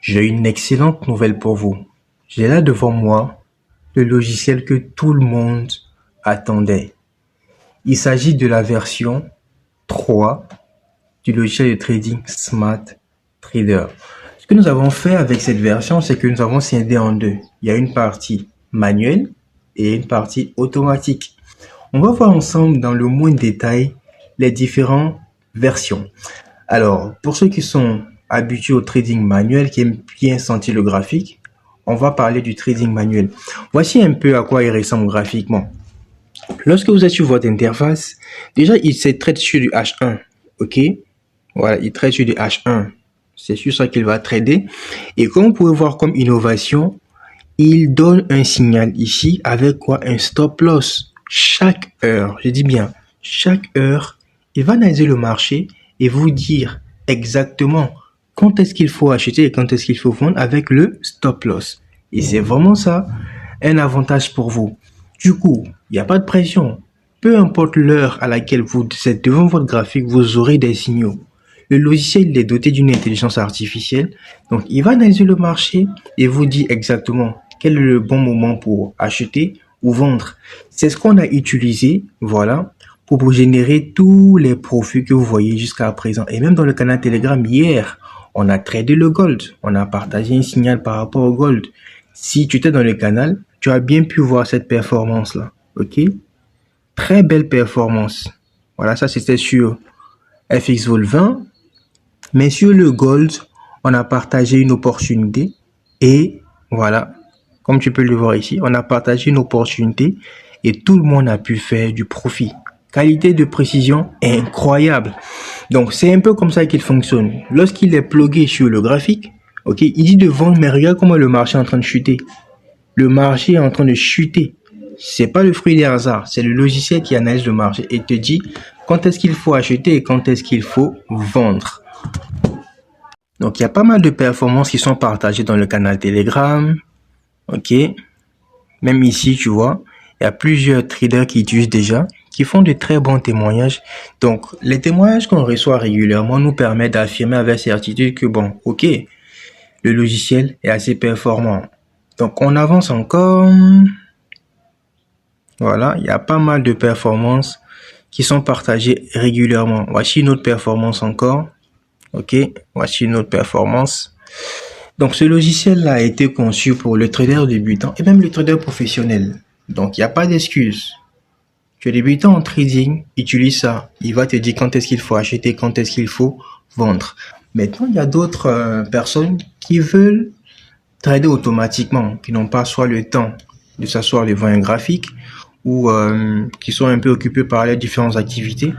J'ai une excellente nouvelle pour vous. J'ai là devant moi le logiciel que tout le monde attendait. Il s'agit de la version 3 du logiciel de trading Smart Trader. Ce que nous avons fait avec cette version, c'est que nous avons scindé en deux. Il y a une partie manuelle et une partie automatique. On va voir ensemble dans le moindre détail les différentes versions. Alors, pour ceux qui sont habitués au trading manuel, qui aiment bien sentir le graphique, on va parler du trading manuel. Voici un peu à quoi il ressemble graphiquement. Lorsque vous êtes sur votre interface, déjà, il se traite sur du H1, ok? Voilà, il traite sur du H1. C'est sur ça qu'il va trader. Et comme vous pouvez voir comme innovation, il donne un signal ici avec quoi? Un stop loss. Chaque heure, je dis bien, chaque heure, il va analyser le marché et vous dire exactement quand est-ce qu'il faut acheter et quand est-ce qu'il faut vendre avec le stop loss. Et c'est vraiment ça, un avantage pour vous. Du coup, il n'y a pas de pression. Peu importe l'heure à laquelle vous êtes devant votre graphique, vous aurez des signaux. Le logiciel il est doté d'une intelligence artificielle. Donc, il va analyser le marché et vous dit exactement quel est le bon moment pour acheter ou vendre. C'est ce qu'on a utilisé, voilà, pour vous générer tous les profits que vous voyez jusqu'à présent. Et même dans le canal Telegram, hier, on a tradé le gold. On a partagé un signal par rapport au gold. Si tu étais dans le canal, tu as bien pu voir cette performance-là. OK? Très belle performance. Voilà, ça c'était sur FX Vol 20. Mais sur le gold, on a partagé une opportunité. Et voilà, comme tu peux le voir ici, on a partagé une opportunité et tout le monde a pu faire du profit. Qualité de précision incroyable. Donc, c'est un peu comme ça qu'il fonctionne. Lorsqu'il est plugué sur le graphique, ok, il dit de vendre, mais regarde comment le marché est en train de chuter. Le marché est en train de chuter. C'est pas le fruit des hasards, c'est le logiciel qui analyse le marché et te dit quand est-ce qu'il faut acheter et quand est-ce qu'il faut vendre. Donc, il y a pas mal de performances qui sont partagées dans le canal Telegram. Ok. Même ici, tu vois, il y a plusieurs traders qui utilisent déjà, qui font de très bons témoignages. Donc, les témoignages qu'on reçoit régulièrement nous permettent d'affirmer avec certitude que bon, ok, le logiciel est assez performant. Donc, on avance encore. Voilà, il y a pas mal de performances qui sont partagées régulièrement. Voici une autre performance encore. Ok, voici une autre performance. Donc, ce logiciel-là a été conçu pour le trader débutant et même le trader professionnel. Donc, il n'y a pas d'excuse. Tu es débutant en trading, utilise ça. Il va te dire quand est-ce qu'il faut acheter, quand est-ce qu'il faut vendre. Maintenant, il y a d'autres personnes qui veulent trader automatiquement, qui n'ont pas soit le temps de s'asseoir devant un graphique ou qui sont un peu occupés par les différentes activités.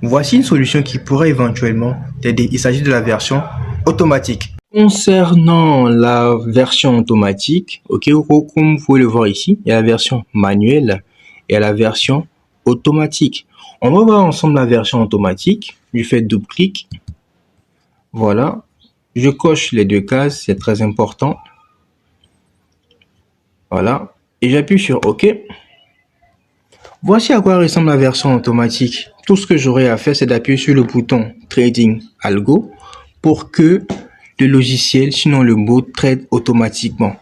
Voici une solution qui pourrait éventuellement t'aider. Il s'agit de la version automatique. Concernant la version automatique, ok, comme vous pouvez le voir ici, il y a la version manuelle et la version automatique. On va voir ensemble la version automatique. Je fais double-clic. Voilà. Je coche les deux cases, c'est très important. Voilà. Et j'appuie sur OK. Voici à quoi ressemble la version automatique. Tout ce que j'aurai à faire, c'est d'appuyer sur le bouton Trading Algo pour que le logiciel, sinon le bot, trade automatiquement.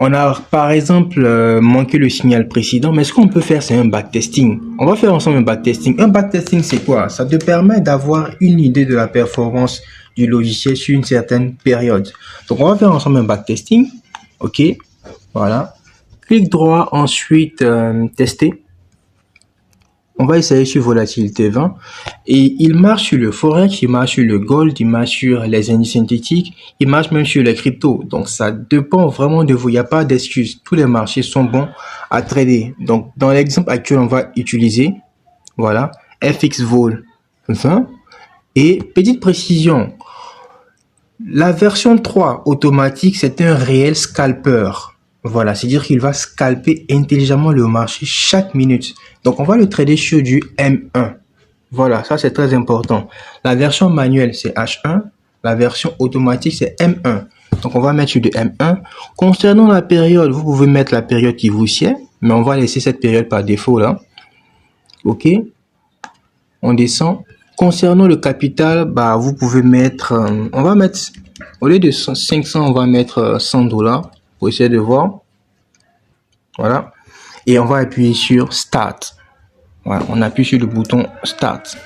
On a par exemple manqué le signal précédent, mais ce qu'on peut faire, c'est un backtesting. On va faire ensemble un backtesting. Un backtesting, c'est quoi? Ça te permet d'avoir une idée de la performance du logiciel sur une certaine période. Donc, on va faire ensemble un backtesting. OK. Voilà. Clic droit, ensuite tester. On va essayer sur volatilité 20 et il marche sur le forex, il marche sur le gold, il marche sur les indices synthétiques, il marche même sur les cryptos. Donc ça dépend vraiment de vous, il n'y a pas d'excuses. Tous les marchés sont bons à trader. Donc dans l'exemple actuel, on va utiliser voilà FX Vol 20 et petite précision. La version 3 automatique, c'est un réel scalper. Voilà, c'est-à-dire qu'il va scalper intelligemment le marché chaque minute. Donc, on va le trader sur du M1. Voilà, ça c'est très important. La version manuelle, c'est H1. La version automatique, c'est M1. Donc, on va mettre sur du M1. Concernant la période, vous pouvez mettre la période qui vous sied. Mais on va laisser cette période par défaut là. OK. On descend. Concernant le capital, bah, vous pouvez mettre, on va mettre, au lieu de 500, on va mettre $100 pour essayer de voir. Voilà. Et on va appuyer sur Start. Voilà, on appuie sur le bouton Start.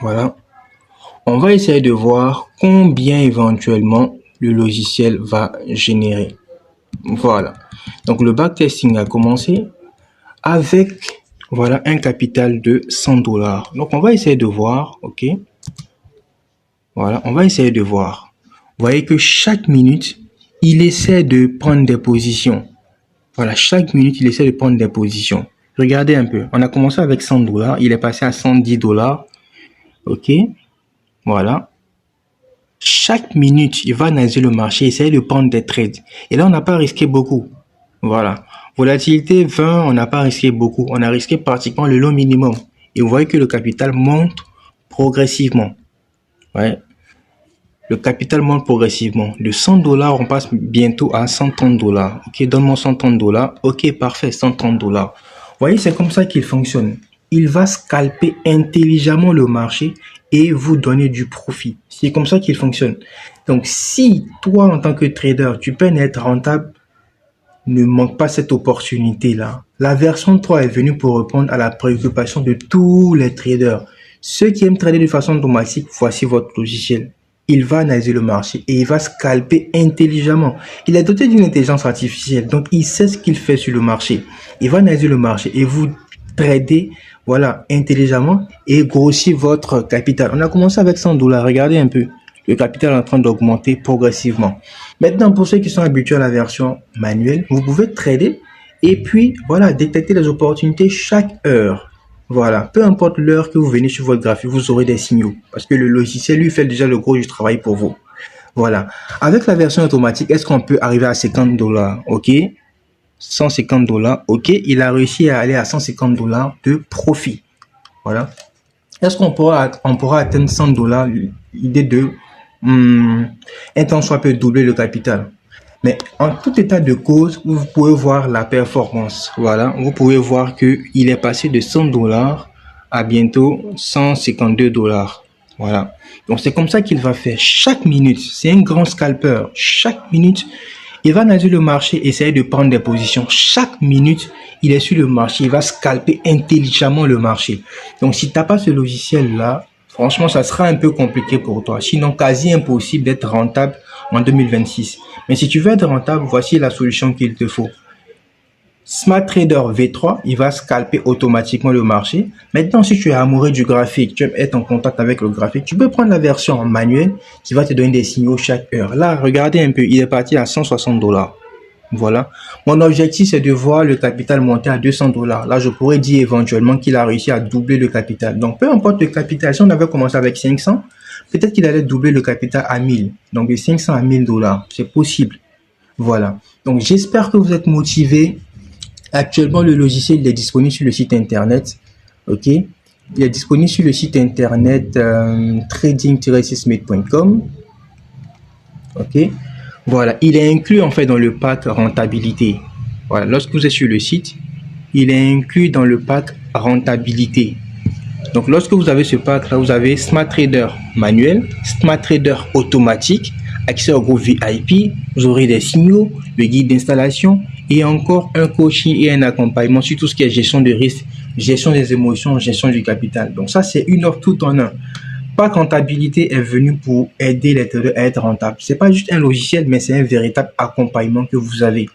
Voilà. On va essayer de voir combien éventuellement le logiciel va générer. Voilà. Donc le backtesting a commencé avec voilà un capital de $100. Donc on va essayer de voir, ok. Voilà, on va essayer de voir. Vous voyez que chaque minute, il essaie de prendre des positions. Voilà, chaque minute, il essaie de prendre des positions. Regardez un peu. On a commencé avec $100, il est passé à $110. Ok. Voilà. Chaque minute, il va analyser le marché, essayer de prendre des trades. Et là, on n'a pas risqué beaucoup. Voilà. Volatilité 20, on n'a pas risqué beaucoup. On a risqué pratiquement le lot minimum. Et vous voyez que le capital monte progressivement. Ouais. Le capital monte progressivement. De $100, on passe bientôt à $130. Ok, donne-moi $130. Ok, parfait, $130. Vous voyez, c'est comme ça qu'il fonctionne. Il va scalper intelligemment le marché et vous donner du profit. C'est comme ça qu'il fonctionne. Donc, si toi, en tant que trader, tu peux être rentable, ne manque pas cette opportunité-là. La version 3 est venue pour répondre à la préoccupation de tous les traders. Ceux qui aiment trader de façon automatique, voici votre logiciel. Il va analyser le marché et il va scalper intelligemment. Il est doté d'une intelligence artificielle, donc il sait ce qu'il fait sur le marché. Il va analyser le marché et vous trader, voilà, intelligemment et grossir votre capital. On a commencé avec $100. Regardez un peu. Le capital est en train d'augmenter progressivement. Maintenant, pour ceux qui sont habitués à la version manuelle, vous pouvez trader et puis, voilà, détecter les opportunités chaque heure. Voilà, peu importe l'heure que vous venez sur votre graphique, vous aurez des signaux parce que le logiciel lui fait déjà le gros du travail pour vous. Voilà. Avec la version automatique, est-ce qu'on peut arriver à $50? Ok. $150. Ok. Il a réussi à aller à $150 de profit. Voilà. Est-ce qu'on pourra atteindre $100? L'idée de un temps soit peut doubler le capital. Mais en tout état de cause, vous pouvez voir la performance. Voilà, vous pouvez voir que il est passé de $100 à bientôt $152. Voilà. Donc c'est comme ça qu'il va faire chaque minute. C'est un grand scalper. Chaque minute, il va analyser le marché, essayer de prendre des positions. Chaque minute, il est sur le marché, il va scalper intelligemment le marché. Donc si tu n'as pas ce logiciel-là, franchement, ça sera un peu compliqué pour toi. Sinon, quasi impossible d'être rentable en 2026. Mais si tu veux être rentable, voici la solution qu'il te faut. Smart Trader V3, il va scalper automatiquement le marché. Maintenant, si tu es amoureux du graphique, tu aimes être en contact avec le graphique, tu peux prendre la version manuelle qui va te donner des signaux chaque heure. Là, regardez un peu, il est parti à $160. Voilà. Mon objectif, c'est de voir le capital monter à $200. Là, je pourrais dire éventuellement qu'il a réussi à doubler le capital. Donc, peu importe le capital, si on avait commencé avec 500, peut-être qu'il allait doubler le capital à 1000. Donc, de 500 à $1000, c'est possible. Voilà. Donc, j'espère que vous êtes motivés. Actuellement, le logiciel il est disponible sur le site internet. Ok. Il est disponible sur le site internet trading-smith.com. Ok. Voilà. Il est inclus en fait dans le pack rentabilité. Voilà. Lorsque vous êtes sur le site, il est inclus dans le pack rentabilité. Donc, lorsque vous avez ce pack là, vous avez Smart Trader manuel, Smart Trader automatique, accès au groupe VIP, vous aurez des signaux, le guide d'installation et encore un coaching et un accompagnement sur tout ce qui est gestion de risque, gestion des émotions, gestion du capital. Donc ça, c'est une offre tout en un. Pack rentabilité est venu pour aider les traders à être rentables. C'est pas juste un logiciel, mais c'est un véritable accompagnement que vous avez.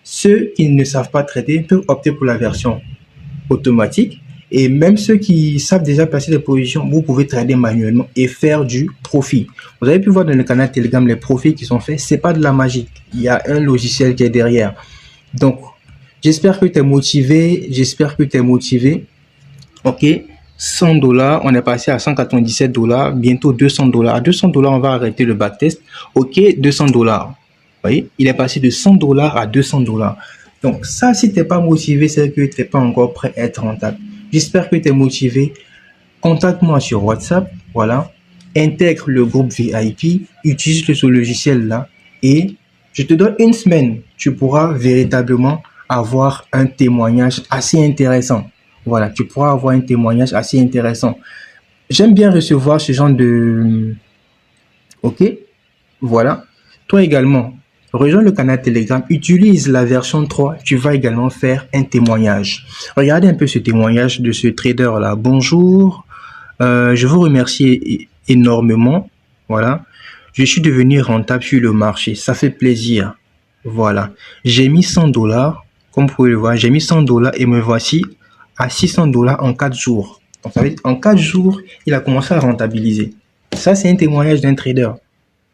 Ceux qui ne savent pas trader peuvent opter pour la version automatique. Et même ceux qui savent déjà placer des positions, vous pouvez trader manuellement et faire du profit. Vous avez pu voir dans le canal Telegram les profits qui sont faits. C'est pas de la magie. Il y a un logiciel qui est derrière. Donc, j'espère que tu es motivé. Ok. $100, on est passé à $197, bientôt $200. À $200, on va arrêter le backtest. Ok, $200. Vous voyez, il est passé de $100 à $200. Donc, ça, si tu n'es pas motivé, c'est que tu n'es pas encore prêt à être rentable. J'espère que tu es motivé. Contacte-moi sur WhatsApp. Voilà. Intègre le groupe VIP. Utilise ce logiciel-là. Et je te donne une semaine. Tu pourras véritablement avoir un témoignage assez intéressant. Voilà, tu pourras avoir un témoignage assez intéressant. J'aime bien recevoir ce genre de... Ok, voilà. Toi également, rejoins le canal Telegram, utilise la version 3, tu vas également faire un témoignage. Regardez un peu ce témoignage de ce trader-là. Bonjour, je vous remercie énormément. Voilà. Je suis devenu rentable sur le marché. Ça fait plaisir. Voilà. J'ai mis 100 dollars. Comme vous pouvez le voir, j'ai mis 100 dollars et me voici à 600 dollars en 4 jours. Donc, ça veut dire, en 4 jours, il a commencé à rentabiliser. Ça, c'est un témoignage d'un trader.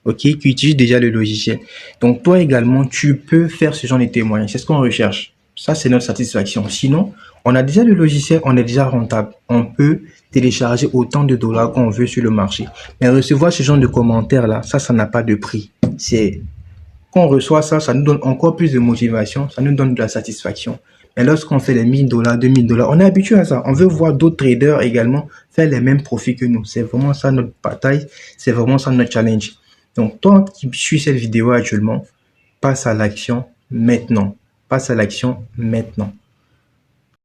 OK, qui utilise déjà le logiciel. Donc, toi également, tu peux faire ce genre de témoignage. C'est ce qu'on recherche. Ça, c'est notre satisfaction. Sinon, on a déjà le logiciel, on est déjà rentable. On peut télécharger autant de dollars qu'on veut sur le marché. Mais recevoir ce genre de commentaires-là, ça n'a pas de prix. C'est, quand on reçoit ça, ça nous donne encore plus de motivation, ça nous donne de la satisfaction. Mais lorsqu'on fait les 1000 dollars, 2000 dollars, on est habitué à ça. On veut voir d'autres traders également faire les mêmes profits que nous. C'est vraiment ça notre bataille. C'est vraiment ça notre challenge. Donc, toi qui suis cette vidéo actuellement, passe à l'action maintenant. Passe à l'action maintenant.